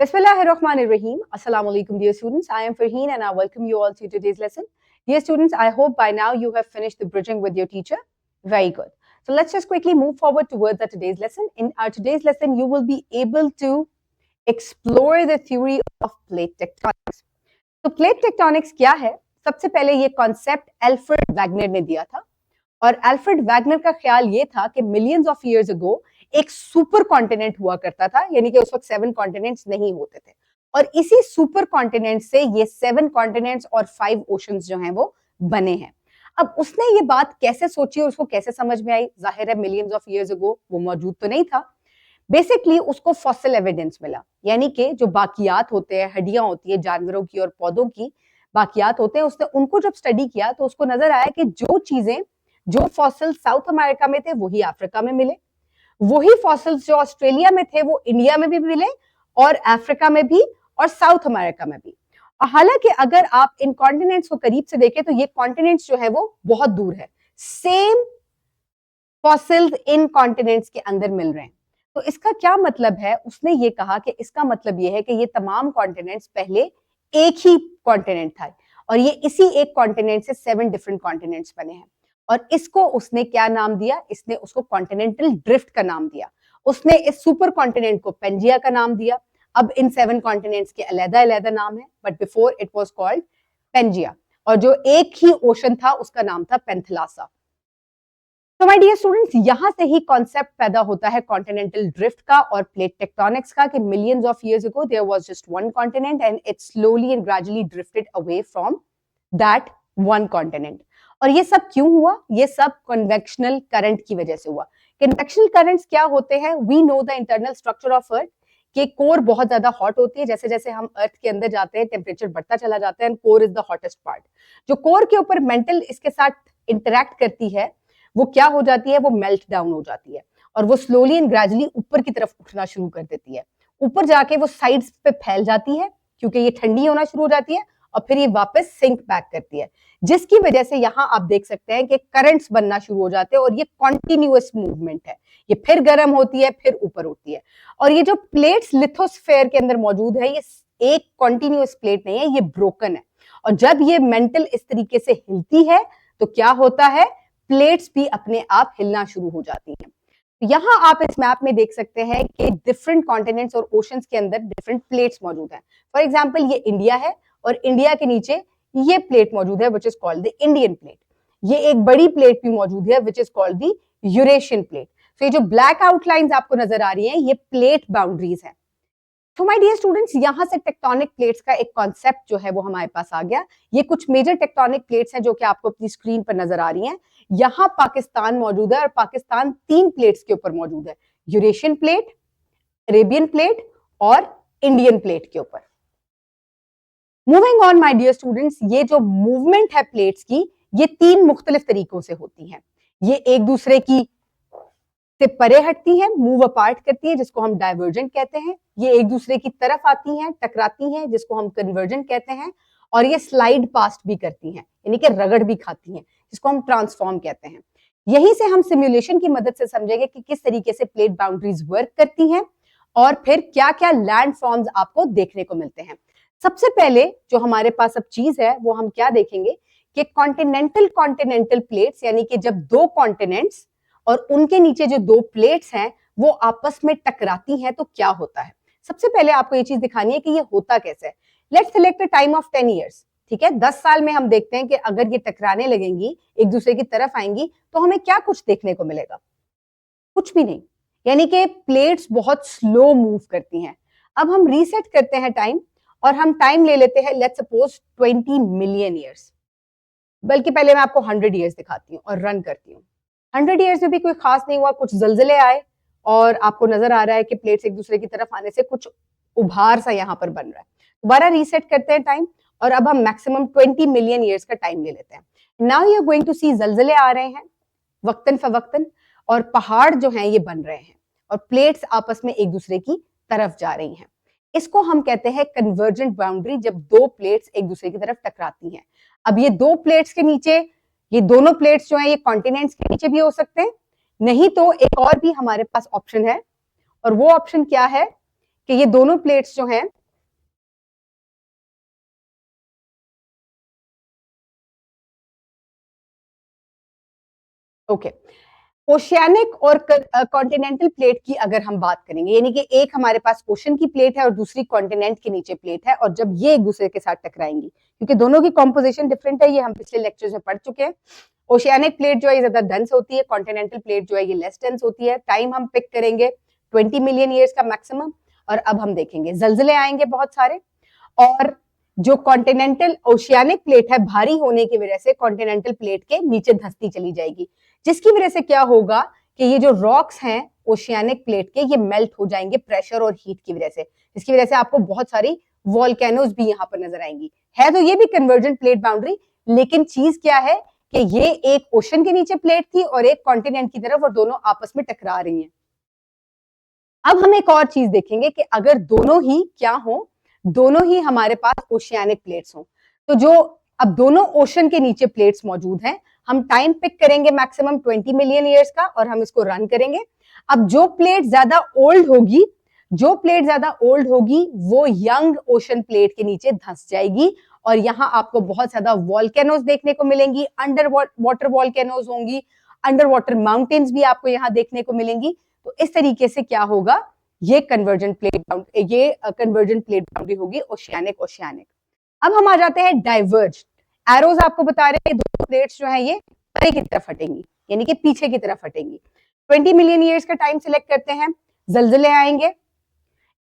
Bismillahirrahmanirrahim. Assalamu alaikum, dear students. I am Farheen and I welcome you all to today's lesson. Dear students, I hope by now you have finished the bridging with your teacher. Very good. So let's just quickly move forward towards today's lesson. In our today's lesson, you will be able to explore the theory of plate tectonics. तो plate tectonics क्या है? सबसे पहले ये concept Alfred Wagner ने दिया था और एल्फ्रेड वैगनर का ख्याल ये था कि मिलियंस ऑफ इयर्स अगो एक सुपर कॉन्टिनेंट हुआ करता था, यानी कि उस वक्त 7 कॉन्टिनेंट्स नहीं होते थे और इसी सुपर कॉन्टिनेंट से ये 7 कॉन्टिनेंट्स और 5 ओशंस जो हैं वो बने हैं। अब उसने ये बात कैसे सोची और उसको कैसे समझ में आई? जाहिर है मिलियंस ऑफ इयर्स अगो वो मौजूद तो नहीं था। बेसिकली उसको फॉसिल एविडेंस मिला, यानी कि जो बाकियात होते हैं, हड्डियां होती है जानवरों की और पौधों की, बाकियात होते हैं, उसने उनको जब स्टडी किया तो उसको नजर आया कि जो चीजें जो फॉसिल साउथ अमेरिका में थे वही अफ्रीका में मिले, वही फॉसिल्स जो ऑस्ट्रेलिया में थे वो इंडिया में भी मिले और अफ्रीका में भी और साउथ अमेरिका में भी। हालांकि अगर आप इन कॉन्टिनेंट्स को करीब से देखें तो ये कॉन्टिनेंट्स जो है वो बहुत दूर है, सेम फॉसिल्स इन कॉन्टिनेंट्स के अंदर मिल रहे हैं। तो इसका क्या मतलब है? उसने ये कहा कि इसका मतलब ये है कि ये तमाम कॉन्टिनेंट्स पहले एक ही कॉन्टिनेंट था और ये इसी एक कॉन्टिनेंट से 7 डिफरेंट कॉन्टिनेंट्स बने हैं और इसको उसने क्या नाम दिया? इसने उसको कॉन्टिनेंटल ड्रिफ्ट का नाम दिया। उसने इस सुपर कॉन्टिनेंट को पेंजिया का नाम दिया। अब इन 7 कॉन्टिनेंट्स के अलग-अलग नाम है, but before it was called Pangaea और जो एक ही ओशन था उसका नाम था पेंथलासा। तो माय डियर स्टूडेंट्स, यहां से ही कॉन्सेप्ट पैदा होता है कॉन्टिनेंटल ड्रिफ्ट का और प्लेट टेक्टोनिक्स का कि millions of years ago there was just one continent and it slowly and gradually drifted away from that one continent. और ये सब क्यों हुआ? ये सब कन्वेक्शनल करंट की वजह से हुआ। कन्वेक्शनल करंट्स क्या होते हैं? We know the internal structure of earth के कोर बहुत ज्यादा हॉट होती है। जैसे जैसे हम अर्थ के अंदर जाते हैं टेम्परेचर बढ़ता चला जाता है and core is the hottest part. जो कोर के ऊपर मेंटल इसके साथ इंटरैक्ट करती है वो क्या हो जाती है? वो मेल्ट डाउन हो जाती है और वो स्लोली एंड ग्रेजुअली ऊपर की तरफ उठना शुरू कर देती है। ऊपर जाके वो साइड्स पे फैल जाती है क्योंकि ये ठंडी होना शुरू हो जाती है और फिर ये वापस सिंक बैक करती है, जिसकी वजह से यहाँ आप देख सकते हैं कि करंट्स बनना शुरू हो जाते हैं और ये कॉन्टिन्यूअस मूवमेंट है। ये फिर गर्म होती है, फिर ऊपर उठती है और ये जो प्लेट्स लिथोस्फेयर के अंदर मौजूद है ये एक कॉन्टिन्यूअस प्लेट नहीं है, ये ब्रोकन है। और जब ये मेंटल इस तरीके से हिलती है तो क्या होता है? प्लेट्स भी अपने आप हिलना शुरू हो जाती हैं। यहां आप इस मैप में देख सकते हैं कि डिफरेंट कॉन्टिनेंट्स और ओशंस के अंदर डिफरेंट प्लेट्स मौजूद हैं। फॉर एग्जांपल ये इंडिया है और इंडिया के नीचे ये प्लेट मौजूद है which is called the Indian plate. ये एक बड़ी प्लेट भी मौजूद है which is called the Eurasian plate. तो ये जो ब्लैक आउटलाइंस आपको नजर आ रही हैं ये प्लेट बाउंड्रीज हैं। तो माय डियर स्टूडेंट्स, यहां से टेक्टोनिक प्लेट्स का एक कॉन्सेप्ट जो है वो हमारे पास आ गया। ये कुछ मेजर टेक्टोनिक प्लेट्स हैं जो कि आपको अपनी स्क्रीन पर नजर आ रही हैं। यहां पाकिस्तान मौजूद है और पाकिस्तान 3 प्लेट्स के ऊपर मौजूद है, यूरेशियन प्लेट, अरेबियन प्लेट और इंडियन प्लेट के ऊपर। Moving on my dear students, ये जो मूवमेंट है प्लेट्स की ये 3 मुख्तलिफ तरीकों से होती है। ये एक दूसरे की से परे हटती हैं, मूव अपार्ट करती है जिसको हम डाइवर्जेंट कहते हैं। ये एक दूसरे की तरफ आती हैं, टकराती हैं जिसको हम कन्वर्जेंट कहते हैं और ये स्लाइड पास्ट भी करती हैं, यानी कि रगड़ भी खाती हैं जिसको हम ट्रांसफॉर्म कहते हैं। यहीं से हम सिमुलेशन की मदद से समझेंगे कि किस तरीके से प्लेट बाउंड्रीज वर्क करती हैं और फिर क्या क्या लैंड फॉर्म्स आपको देखने को मिलते हैं। सबसे पहले जो हमारे पास अब चीज है वो हम क्या देखेंगे कि कॉन्टिनेंटल प्लेट्स, यानी कि जब 2 कॉन्टिनेंट्स और उनके नीचे जो 2 प्लेट्स हैं वो आपस में टकराती हैं तो क्या होता है। सबसे पहले आपको ये चीज दिखानी है कि ये होता कैसे है। Let's select a time of 10 years, ठीक है। 10 साल में हम देखते हैं कि अगर ये टकराने लगेंगी, एक दूसरे की तरफ आएंगी तो हमें क्या कुछ देखने को मिलेगा? कुछ भी नहीं, यानी कि प्लेट्स बहुत स्लो मूव करती हैं। अब हम रीसेट करते हैं टाइम और हम टाइम ले लेते हैं लेट्स सपोज 20 मिलियन ईयर्स, बल्कि पहले मैं आपको 100 ईयर्स दिखाती हूँ और रन करती हूँ। 100 ईयर्स में भी कोई खास नहीं हुआ, कुछ जलजले आए और आपको नजर आ रहा है कि प्लेट्स एक दूसरे की तरफ आने से कुछ उभार सा यहाँ पर बन रहा है। दोबारा रीसेट करते हैं टाइम और अब हम मैक्सिमम 20 मिलियन ईयर्स का टाइम ले लेते हैं। Now you are going to see जलजले आ रहे हैं वक्तन फवक्तन और पहाड़ जो हैं ये बन रहे हैं और प्लेट्स आपस में एक दूसरे की तरफ जा रही हैं। इसको हम कहते हैं कन्वर्जेंट बाउंड्री, जब 2 प्लेट्स एक दूसरे की तरफ टकराती हैं। अब ये 2 प्लेट्स के नीचे, ये दोनों प्लेट्स जो हैं ये कॉन्टिनेंट्स के नीचे भी हो सकते हैं, नहीं तो एक और भी हमारे पास ऑप्शन है और वो ऑप्शन क्या है कि ये दोनों प्लेट्स जो हैं ओके ओशियानिक और कॉन्टिनेंटल प्लेट की अगर हम बात करेंगे, यानी कि एक हमारे पास ओशन की प्लेट है और दूसरी कॉन्टिनेंट के नीचे प्लेट है, और जब ये एक दूसरे के साथ टकराएंगी, क्योंकि दोनों की कॉम्पोजिशन डिफरेंट है, ये हम पिछले लेक्चर्स में पढ़ चुके हैं। ओशियानिक प्लेट जो है ये ज्यादा डेंस होती है, कॉन्टिनेंटल प्लेट जो है ये लेस डेंस होती है। टाइम हम पिक करेंगे 20 मिलियन ईयर्स का मैक्सिमम, और अब हम देखेंगे जलजले आएंगे बहुत सारे, और जो कॉन्टिनेंटल ओशियानिक प्लेट है भारी होने की वजह से कॉन्टिनेंटल प्लेट के नीचे धंसती चली जाएगी, जिसकी वजह से क्या होगा कि ये जो रॉक्स हैं ओशियानिक प्लेट के, ये मेल्ट हो जाएंगे प्रेशर और हीट की वजह से, जिसकी वजह से आपको बहुत सारी वॉल्केनोज भी यहाँ पर नजर आएंगी। है तो ये भी कन्वर्जेंट प्लेट बाउंड्री, लेकिन चीज क्या है कि ये एक ओशन के नीचे प्लेट थी और एक कॉन्टिनेंट की तरफ, और दोनों आपस में टकरा रही हैं। अब हम एक और चीज देखेंगे कि अगर दोनों ही क्या हो, दोनों ही हमारे पास ओशियानिक प्लेट्स हो, तो जो अब दोनों ओशन के नीचे प्लेट्स मौजूद हैं, हम टाइम पिक करेंगे मैक्सिमम 20 मिलियन ईयर्स का, और हम इसको रन करेंगे। अब जो प्लेट ज्यादा ओल्ड होगी, जो प्लेट ज्यादा ओल्ड होगी वो यंग ओशन प्लेट के नीचे धंस जाएगी, और यहां आपको बहुत ज्यादा वॉल्केनोज देखने को मिलेंगी, अंडर वाटर वॉल्केनोज होंगी, अंडर वाटर माउंटेन्स भी आपको यहां देखने को मिलेंगी। तो इस तरीके से क्या होगा, ये कन्वर्जेंट प्लेट बाउंड्री होगी ओशियानिक ओशियानिक। अब हम आ जाते हैं डाइवर्ज। एरोज आपको बता रहे हैं दो प्लेट्स जो है ये परे की तरफ हटेंगी, यानी कि पीछे की तरफ हटेंगी। 20 मिलियन ईयर्स का टाइम सिलेक्ट करते हैं, जलजले आएंगे।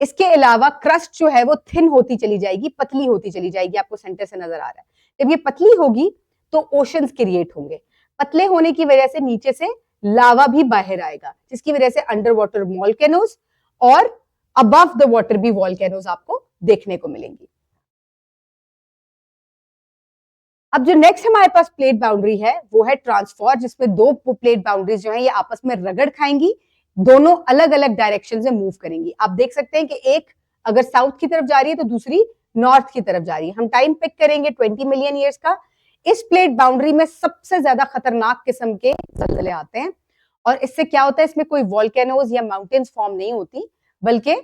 इसके अलावा क्रस्ट जो है वो थिन होती चली जाएगी, पतली होती चली जाएगी, आपको सेंटर से नजर आ रहा है। जब ये पतली होगी तो ओशंस क्रिएट होंगे। पतले होने की वजह से नीचे से लावा भी बाहर आएगा, जिसकी वजह से अंडर वाटर वॉल्केनोज और अबव द वाटर भी वॉल्केनोज आपको देखने को मिलेंगी। अब जो नेक्स्ट हमारे पास प्लेट बाउंड्री है वो है ट्रांसफॉर, जिसमें दो प्लेट बाउंड्रीज जो है ये आपस में रगड़ खाएंगी, दोनों अलग अलग डायरेक्शन से मूव करेंगी। आप देख सकते हैं कि एक अगर साउथ की तरफ जा रही है तो दूसरी नॉर्थ की तरफ जा रही है। हम टाइम पिक करेंगे 20 मिलियन ईयर्स का। इस प्लेट बाउंड्री में सबसे ज्यादा खतरनाक किस्म के जलजले आते हैं, और इससे क्या होता है, इसमें कोई वॉल्केनोज या माउंटेन्स फॉर्म नहीं होती, बल्कि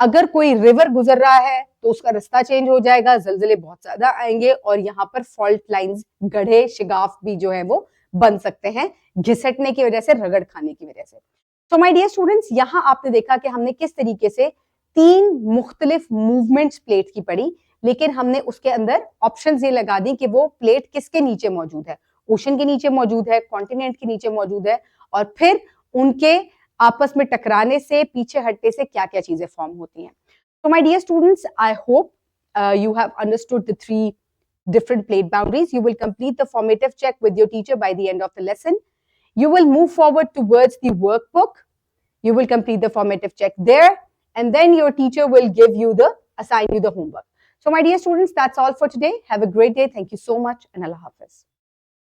अगर कोई रिवर गुजर रहा है तो उसका रास्ता चेंज हो जाएगा, जलजले बहुत ज्यादा आएंगे, और यहाँ पर फॉल्ट लाइंस, गड्ढे, शिगाफ भी जो है वो बन सकते हैं घिसटने की वजह से, रगड़ खाने की वजह से। तो माय डियर स्टूडेंट्स, यहाँ आपने देखा कि हमने किस तरीके से तीन मुख्तलिफ मूवमेंट्स प्लेट की पढ़ी, लेकिन हमने उसके अंदर ऑप्शंस ये लगा दी कि वो प्लेट किसके नीचे मौजूद है, ओशन के नीचे मौजूद है, कॉन्टिनेंट के नीचे मौजूद है, और फिर उनके आपस में टकराने से, पीछे हटने से क्या क्या चीजें फॉर्म होती हैं। So my dear students, I hope you have understood the three different plate boundaries. You will complete the formative check with your teacher by the end of the lesson. You will move forward towards the workbook. You will complete the formative check there, and then your teacher will assign you the homework. So my dear students, that's all for today. Have a great day. Thank you so much, and Allah Hafiz.